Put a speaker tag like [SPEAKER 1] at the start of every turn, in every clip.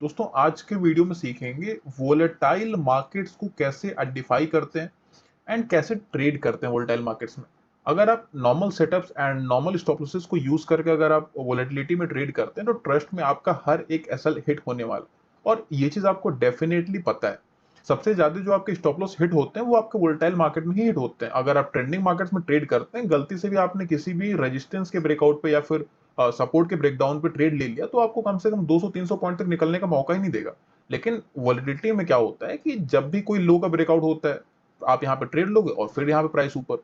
[SPEAKER 1] दोस्तों आज के वीडियो में सीखेंगे वोलेटाइल मार्केट्स को कैसे आइडेंटिफाई करते हैं एंड कैसे ट्रेड करते हैं वोलेटाइल मार्केट्स में। अगर आप normal setups and normal stop losses को यूज करके अगर आप वोलेटिलिटी में ट्रेड करते हैं तो ट्रस्ट में आपका हर एक एसएल हिट होने वाला और ये चीज आपको डेफिनेटली पता है। सबसे ज्यादा जो आपके स्टॉप लॉस हिट होते हैं वो आपके वोलेटाइल मार्केट में ही हिट होते हैं। अगर आप ट्रेंडिंग मार्केट्स में ट्रेड करते हैं, गलती से भी आपने किसी भी रेजिस्टेंस के ब्रेकआउट पे या फिर सपोर्ट के ब्रेकडाउन पे ट्रेड ले लिया तो आपको कम से कम 200-300 पॉइंट तक निकलने का मौका ही नहीं देगा। लेकिन वॉलिडिटी में क्या होता है कि जब भी कोई लो का ब्रेकआउट होता है तो आप यहाँ पे ट्रेड लोगे और फिर यहाँ पे प्राइस ऊपर।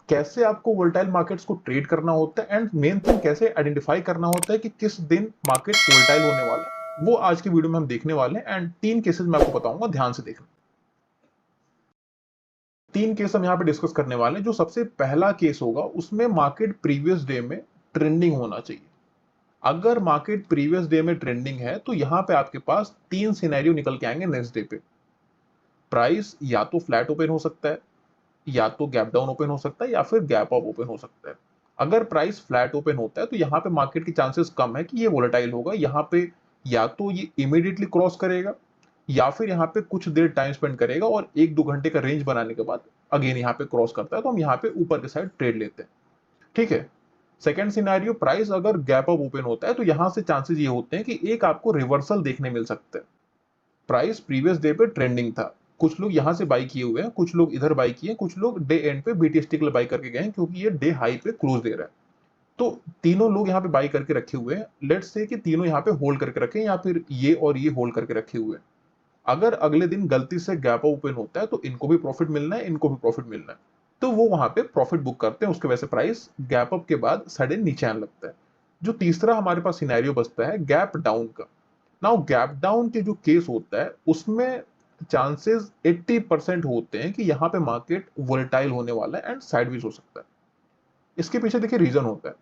[SPEAKER 1] कैसे आपको वोलेटाइल मार्केट्स को ट्रेड करना होता है एंड मेन थिंग कैसे आइडेंटिफाई करना होता है कि किस दिन मार्केट वोलेटाइल होने वाला है, वो आज की वीडियो में हम देखने वाले हैं। एंड 3 केसेस मैं आपको बताऊंगा, ध्यान से देखना। 3 केस हम यहाँ पे डिस्कस करने वाले हैं। जो सबसे पहला केस होगा उसमें मार्केट प्रीवियस डे में ट्रेंडिंग होना चाहिए। अगर मार्केट प्रीवियस डे में ट्रेंडिंग है तो यहां पे आपके पास 3 सिनेरियो निकल के आएंगे नेक्स्ट डे पे। प्राइस या तो फ्लैट ओपन हो सकता है, या तो गैप डाउन ओपन हो सकता है, या फिर गैप अप ओपन हो सकता है। अगर प्राइस फ्लैट ओपन होता है तो यहाँ पे मार्केट की चांसेस कम है कि ये वोलेटाइल होगा। यहाँ पे या तो ये इमीडिएटली क्रॉस करेगा या फिर यहाँ पे कुछ देर टाइम स्पेंड करेगा और 1-2 घंटे का रेंज बनाने के बाद अगेन यहाँ पे क्रॉस करता है तो हम यहाँ पे ऊपर के साइड ट्रेड लेते हैं। ठीक है। सेकंड सिनेरियो, प्राइस अगर गैप अप ओपन होता है तो यहां से चांसेस ये होते हैं कि एक आपको रिवर्सल देखने मिल सकता है। प्राइस प्रीवियस डे पे ट्रेंडिंग था, कुछ लोग यहां से बाई किए हुए हैं, कुछ लोग इधर बाई किए, कुछ लोग डे एंड पे बीटीएसटी के लिए बाई करके गए हैं क्योंकि ये डे हाई पे क्लोज दे रहा है। तो तीनों लोग यहाँ पे बाई करके रखे हुए हैं। लेट्स से कि तीनों यहाँ पे होल्ड करके रखे हैं या फिर ये और ये होल्ड करके रखे हुए हैं। अगर अगले दिन गलती से गैप ओपन होता है तो इनको भी प्रॉफिट मिलना है, इनको भी प्रॉफिट मिलना है। तो वो वहां पे प्रॉफिट बुक करते हैं, उसके वजह से प्राइस गैप अप के बाद सडन नीचे आने लगता है। जो तीसरा हमारे पास सिनेरियो बचता है गैप डाउन का। नाउ गैप डाउन के जो केस होता है उसमें चांसेस 80% होते हैं कि यहाँ पे मार्केट वोलेटाइल होने वाला है एंड साइडवेज हो सकता है। इसके पीछे देखिए रीजन होता है।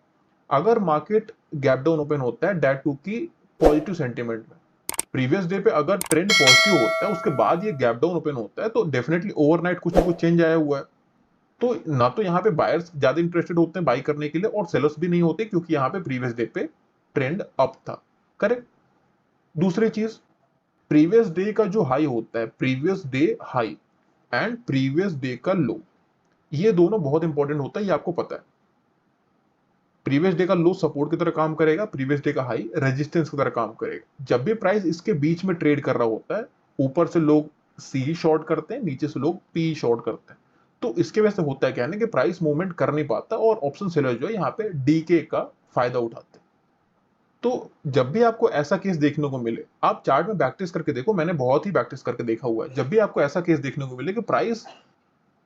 [SPEAKER 1] अगर मार्केट गैप डाउन ओपन होता है डेट टू की पॉजिटिव सेंटीमेंट में, प्रीवियस डे पे अगर ट्रेंड पॉजिटिव होता है उसके बाद ये गैप डाउन ओपन होता है तो डेफिनेटली ओवरनाइट कुछ ना कुछ चेंज आया हुआ है। तो ना तो यहाँ पे बायर्स ज्यादा इंटरेस्टेड होते हैं बाई करने के लिए और सेलर्स भी नहीं होते क्योंकि यहाँ पे प्रीवियस डे पे ट्रेंड अप था। करेक्ट। दूसरी चीज, प्रीवियस डे का जो हाई होता है, previous day high and previous day का लो, ये दोनों बहुत इंपॉर्टेंट होता है, ये आपको पता है। प्रीवियस डे का लो सपोर्ट की तरह काम करेगा, प्रीवियस डे का हाई रेजिस्टेंस की तरह काम करेगा। जब भी प्राइस इसके बीच में ट्रेड कर रहा होता है, ऊपर से लोग सी शॉर्ट करते हैं, नीचे से लोग पी शॉर्ट करते हैं। तो इसके वजह से होता है क्या है ना कि प्राइस मूवमेंट कर नहीं पाता और ऑप्शन सेलर जो है यहाँ पे डीके का फायदा उठाते हैं। तो जब भी आपको ऐसा केस देखने को मिले, आप चार्ट में बैक टेस्ट करके देखो, मैंने बहुत ही बैक टेस्ट करके देखा हुआ है। जब भी आपको ऐसा केस देखने को मिले कि प्राइस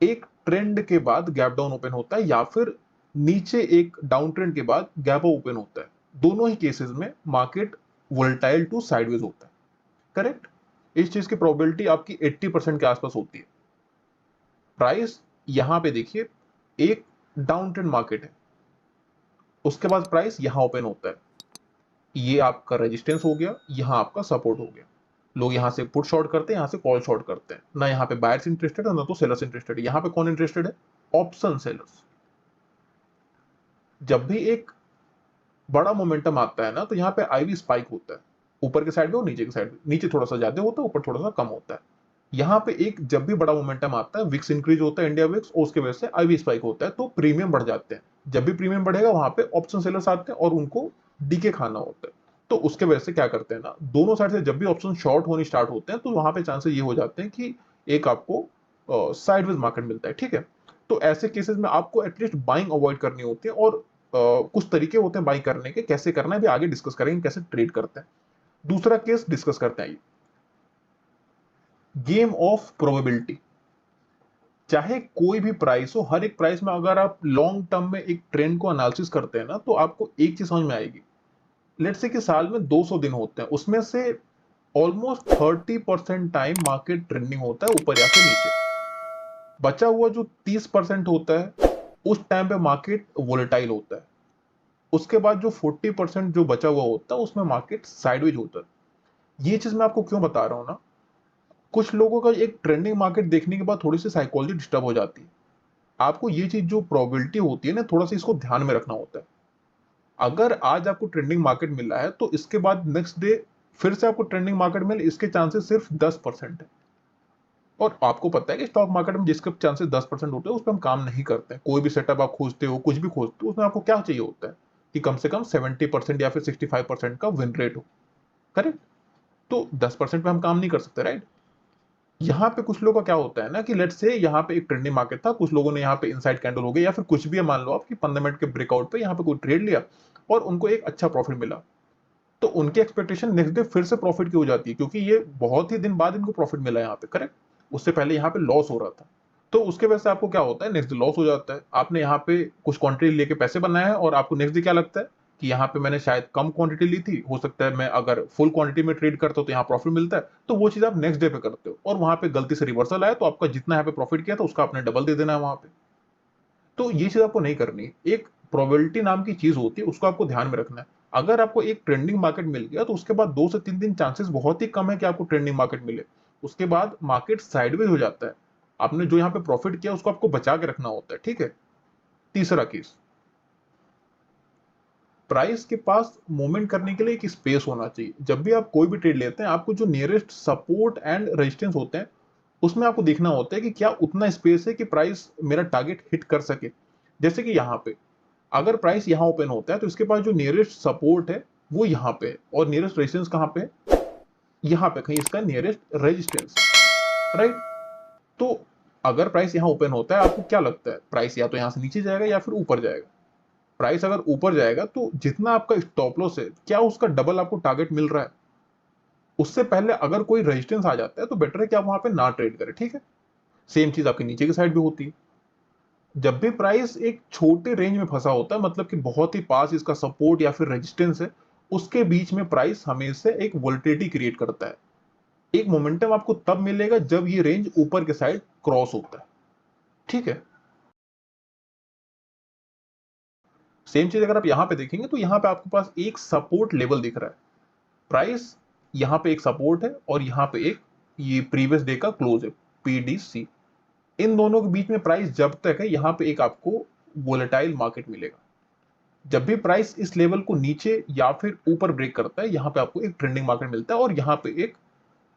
[SPEAKER 1] एक ट्रेंड के बाद गैप डाउन ओपन होता है या फिर नीचे एक डाउन ट्रेंड के बाद गैप ओपन होता है, दोनों ही केसेस में मार्केट वोलेटाइल टू साइडवेज होता है। करेक्ट। इस चीज की प्रोबेबिलिटी आपकी 80% के आसपास होती है। प्राइस यहां पे देखिए, एक डाउन ट्रेंड मार्केट है, उसके बाद प्राइस यहां ओपन होता है, ये आपका रेजिस्टेंस हो गया, यहां आपका सपोर्ट हो गया। लोग यहां से पुट शॉर्ट करते हैं, यहां से कॉल शॉर्ट करते हैं। ना यहाँ पे बायर्स इंटरेस्टेड है ना तो सेलर्स इंटरेस्टेड है। यहाँ पे कौन इंटरेस्टेड है? Option sellers. जब भी एक बड़ा मोमेंटम आता है ना तो यहाँ पे आईवी स्पाइक होता है, ऊपर के साइड में और नीचे के साइड में। नीचे थोड़ा सा ज्यादा होता है, ऊपर थोड़ा सा कम होता है। यहाँ पे एक जब भी बड़ा मोमेंटम आता है, विक्स इंक्रीज होता है, इंडिया विक्स, और उसके वजह से आईवी स्पाइक होता है तो प्रीमियम बढ़ जाते हैं। जब भी प्रीमियम बढ़ेगा वहां पे ऑप्शन सेलर्स आते हैं और उनको डीके खाना होता है। तो उसके वजह से क्या करते हैं ना, दोनों साइड से जब भी ऑप्शन शॉर्ट होने स्टार्ट होते हैं तो वहां पे चांसेस ये हो जाते हैं कि एक आपको साइडवेज मार्केट मिलता है। ठीक है। तो ऐसे केसेस में आपको एटलीस्ट बाइंग अवॉइड करनी होती है और कुछ तरीके होते हैं बाई करने के, कैसे करना है भी आगे डिस्कस करेंगे, कैसे ट्रेड करते हैं। दूसरा केस डिस्कस करते हैं, गेम ऑफ प्रोबेबिलिटी। चाहे कोई भी प्राइस हो, हर एक प्राइस में अगर आप लॉन्ग टर्म में एक ट्रेंड को एनालिसिस करते हैं ना तो आपको एक चीज समझ में आएगी। लेट्स से कि साल में 200 दिन होते हैं, उसमें से ऑलमोस्ट 30% टाइम मार्केट ट्रेंडिंग होता है ऊपर या फिर नीचे। बचा हुआ जो 30% होता है उस टाइम पे मार्केट वोलेटाइल होता है। उसके बाद जो 40% जो बचा हुआ होता है उसमें मार्केट साइडवेज होता है। ये चीज मैं आपको क्यों बता रहा हूं ना, कुछ लोगों का एक ट्रेंडिंग मार्केट देखने के बाद थोड़ी सी साइकोलॉजी डिस्टर्ब हो जाती है। आपको ये चीज जो प्रोबेबिलिटी होती है ना, थोड़ा सा इसको ध्यान में रखना होता है। अगर आज आपको ट्रेंडिंग मार्केट मिल रहा है तो इसके बाद नेक्स्ट डे फिर से आपको ट्रेंडिंग मार्केट मिले, इसके चांसेस सिर्फ 10% है। और आपको पता है कि स्टॉक मार्केट में जिसके चांसेस 10% होते हैं उस पर हम काम नहीं करते हैं। कोई भी सेटअप आप खोजते हो, कुछ भी खोजते हो, उसमें आपको क्या चाहिए होता है कि कम से कम 70% या फिर 65% का विन रेट हो, करेक्ट? तो 10% पे हम काम नहीं कर सकते, राइट? यहाँ पे कुछ लोगों का क्या होता है ना कि लेट्स से यहाँ पे एक ट्रेंडिंग मार्केट था, कुछ लोगों ने यहाँ पे इनसाइड कैंडल हो गई या फिर कुछ भी है, मान लो आप कि 15 मिनट के ब्रेकआउट पे यहाँ पे कोई ट्रेड लिया और उनको एक अच्छा प्रॉफिट मिला, तो उनकी एक्सपेक्टेशन नेक्स्ट डे फिर से प्रॉफिट की हो जाती है, क्योंकि ये बहुत ही दिन बाद इनको प्रॉफिट मिला यहाँ पे, करेक्ट? उससे पहले यहाँ पे लॉस हो रहा था। तो उसके वजह से आपको क्या होता है, नेक्स्ट डे लॉस हो जाता है। आपने यहाँ पे कुछ क्वांटिटी लेके पैसे बनाया है और आपको नेक्स्ट डे क्या लगता है कि यहाँ पे मैंने शायद कम क्वांटिटी ली थी, हो सकता है मैं अगर फुल क्वांटिटी में ट्रेड करता हूँ तो यहाँ प्रॉफिट मिलता है, तो वो चीज आप नेक्स्ट डे पे करते हो और वहां पे गलती से रिवर्सल आया तो आपका जितना यहाँ पे प्रॉफिट किया था उसका आपने डबल दे देना है वहां पे। तो ये चीज आपको नहीं करनी है। एक प्रोबेबिलिटी नाम की चीज होती है, उसको आपको ध्यान में रखना है। अगर आपको एक ट्रेंडिंग मार्केट मिल गया तो उसके बाद 2 से 3 दिन चांसेस बहुत ही कम है कि आपको ट्रेंडिंग मार्केट मिले। उसके बाद मार्केट साइडवेज हो जाता है। आपने जो यहाँ पे प्रॉफिट किया उसको आपको बचा के रखना होता है, ठीक है? तीसरा केस, प्राइस के पास मूवमेंट करने के लिए एक स्पेस होना चाहिए। जब भी आप कोई भी ट्रेड लेते हैं, आपको जो नियरेस्ट सपोर्ट एंड रेजिस्टेंस होते हैं उसमें आपको देखना होता है कि क्या उतना स्पेस है कि प्राइस मेरा टारगेट हिट कर सके। जैसे कि यहाँ पे अगर प्राइस यहाँ ओपन होता है तो इसके पास जो नियरेस्ट सपोर्ट है वो यहाँ पे है और नियरेस्ट रेजिस्टेंस कहाँ पे है, यहाँ पे कहीं इसका नियरेस्ट रेजिस्टेंस, राइट? तो अगर प्राइस यहाँ ओपन होता है, आपको क्या लगता है प्राइस या तो यहाँ से नीचे जाएगा या फिर ऊपर जाएगा? प्राइस अगर ऊपर जाएगा तो जितना आपका स्टॉप लॉस है, क्या उसका डबल आपको टारगेट मिल रहा है? उससे पहले अगर कोई रेजिस्टेंस आ जाता है तो बेटर है कि आप वहां पे ना ट्रेड करें, ठीक है? सेम चीज आपके नीचे की साइड भी होती है। जब भी प्राइस एक छोटे रेंज में फंसा होता है, मतलब कि बहुत ही पास इसका सपोर्ट या फिर रेजिस्टेंस है, उसके बीच में प्राइस हमेशा एक वोलेटिलिटी क्रिएट करता है। एक मोमेंटम आपको तब मिलेगा जब ये रेंज ऊपर के साइड क्रॉस होता है, ठीक है? सेम चीज अगर आप यहां पे देखेंगे तो यहां पे आपके पास एक सपोर्ट लेवल दिख रहा है। प्राइस यहां पे एक सपोर्ट है और यहां पे एक ये प्रीवियस डे का क्लोज है, पीडीसी। इन दोनों के बीच में प्राइस जब तक है, यहां पे एक आपको वोलेटाइल मार्केट मिलेगा। जब भी प्राइस इस लेवल को नीचे या फिर ऊपर ब्रेक करता है, यहां पे आपको एक ट्रेंडिंग मार्केट मिलता है और यहां पे एक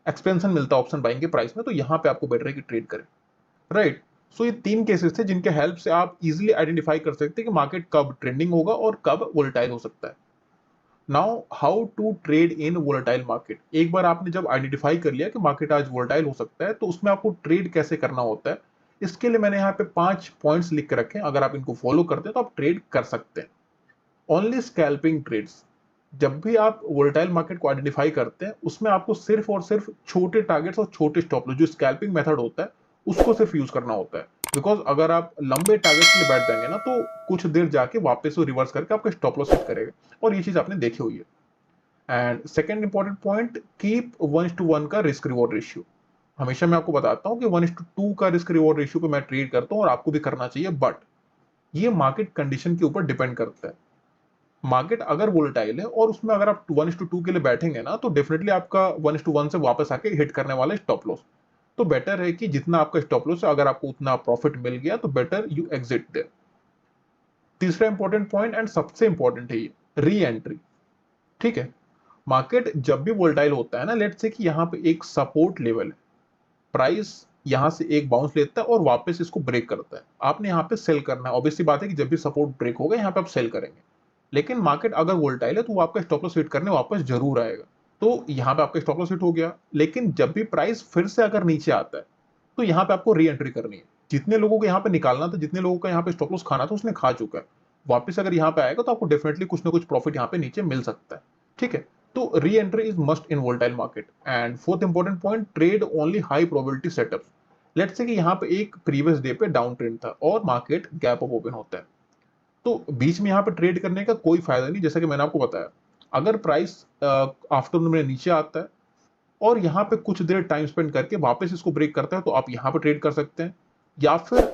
[SPEAKER 1] एक्सपेंशन मिलता है ऑप्शन बाइंग के प्राइस में, तो यहां पे आपको बेटर है कि ट्रेड करें, राइट? सो ये 3 केसेस थे जिनके हेल्प से आप इजीली आइडेंटिफाई कर सकते हैं कि मार्केट कब ट्रेंडिंग होगा और कब वोलेटाइल हो सकता है। Now how to trade in volatile market. एक बार आपने जब आइडेंटिफाई कर लिया कि मार्केट आज वोलेटाइल हो सकता है, तो उसमें आपको ट्रेड कैसे करना होता है, इसके लिए मैंने यहाँ पे 5 पॉइंट्स लिख के रखे हैं। अगर आप इनको फॉलो करते हैं तो आप ट्रेड कर सकते हैं। Only scalping trades. जब भी आप वोलेटाइल मार्केट को आइडेंटिफाई करते हैं, उसमें आपको सिर्फ और सिर्फ छोटे टारगेट्स और छोटे स्टॉप लॉस, जो स्कैल्पिंग मेथड होता है, उसको सिर्फ यूज करना होता है। बिकॉज अगर आप लंबे टारगेट्स के लिए बैठ जाएंगे ना, तो कुछ देर जाके वापस वो रिवर्स करके आपका स्टॉप लॉस हिट करेगा, और ये चीज आपने देखी हुई है। And second important point, keep 1:1 का रिस्क रिवॉर्ड रेशियो। हमेशा मैं आपको बताता हूं कि 1:2 का रिस्क रिवॉर्ड रेशियो पे मैं ट्रेड करता हूं और आपको भी करना चाहिए, बट ये मार्केट कंडीशन के ऊपर डिपेंड करता है। मार्केट अगर वोलेटाइल है और उसमें अगर आप 1:2 के लिए बैठेंगे ना, तो डेफिनेटली आपका 1:1 से वापस आके हिट करने वाला है स्टॉप लॉस। तो बेटर है कि जितना आपका स्टॉप लॉस है, अगर आपको उतना प्रॉफिट मिल गया तो बेटर यू एग्जिट देयर। तीसरा इंपॉर्टेंट पॉइंट एंड सबसे इंपॉर्टेंट है ये, री एंट्री, ठीक है? मार्केट जब भी वोलेटाइल होता है ना, लेट्स से कि यहाँ पे एक सपोर्ट लेवल है, प्राइस यहां से एक बाउंस लेता है और वापस इसको ब्रेक करता है, आपने यहाँ पे सेल करना है। ऑब्वियसली बात है कि जब भी सपोर्ट ब्रेक होगा यहाँ पे आप सेल करेंगे। लेकिन मार्केट अगर वोलेटाइल है तो वो आपका स्टॉप लॉस हिट करने वापस जरूर आएगा। तो यहाँ पे आपका स्टॉप लॉस हिट हो गया, लेकिन जब भी प्राइस फिर से अगर नीचे आता है तो यहाँ पे आपको री एंट्री करनी है। जितने लोगों को यहाँ पे निकालना था, जितने लोगों का यहाँ पे स्टॉप लॉस खाना था, उसने खा चुका है। वापस अगर यहाँ पे आएगा तो आपको डेफिनेटली कुछ ना कुछ प्रॉफिट यहाँ पे नीचे मिल सकता है, ठीक है? तो re entry is must in volatile market. And fourth important point, trade only high probability setups. Let's say कि यहाँ पे एक प्रीवियस डे पे डाउन ट्रेंड था और मार्केट गैप अप ओपन होता है, तो बीच में यहाँ पे ट्रेड करने का कोई फायदा नहीं। जैसा कि मैंने आपको बताया, अगर प्राइस आफ्टरनून में नीचे आता है और यहाँ पे कुछ देर टाइम स्पेंड करके वापस इसको ब्रेक करता है, तो आप यहाँ पे ट्रेड कर सकते हैं, या फिर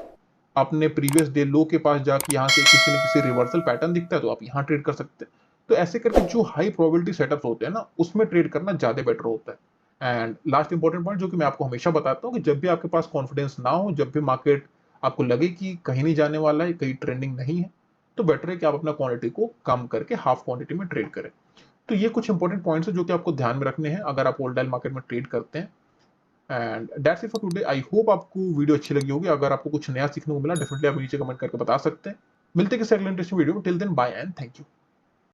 [SPEAKER 1] अपने प्रीवियस डे लो के पास जाके यहाँ से किसी न किसी रिवर्सल पैटर्न दिखता है तो आप यहाँ ट्रेड कर सकते हैं। तो ऐसे करके जो हाई प्रोबेबिलिटी सेटअप्स होते हैं ना, उसमें ट्रेड करना ज्यादा बेटर होता है। एंड लास्ट इंपॉर्टेंट पॉइंट जो कि मैं आपको हमेशा बताता हूँ, कि जब भी आपके पास कॉन्फिडेंस ना हो, जब भी मार्केट आपको लगे कि कहीं नहीं जाने वाला है, कहीं ट्रेंडिंग नहीं है, तो बेटर है कि आप अपना क्वांटिटी को कम करके हाफ क्वांटिटी में ट्रेड करें। तो ये कुछ इंपॉर्टेंट पॉइंट्स है जो कि आपको ध्यान में रखने हैं अगर आप वोलेटाइल मार्केट में ट्रेड करते हैं। And that's it for today. I hope आपको वीडियो अच्छी लगी होगी। अगर आपको कुछ नया सीखने को मिला डेफिनेटली आप नीचे कमेंट करके बता सकते हैं। मिलते हैं किसी अगले इंटरेस्टिंग वीडियो में। Till then bye and thank you.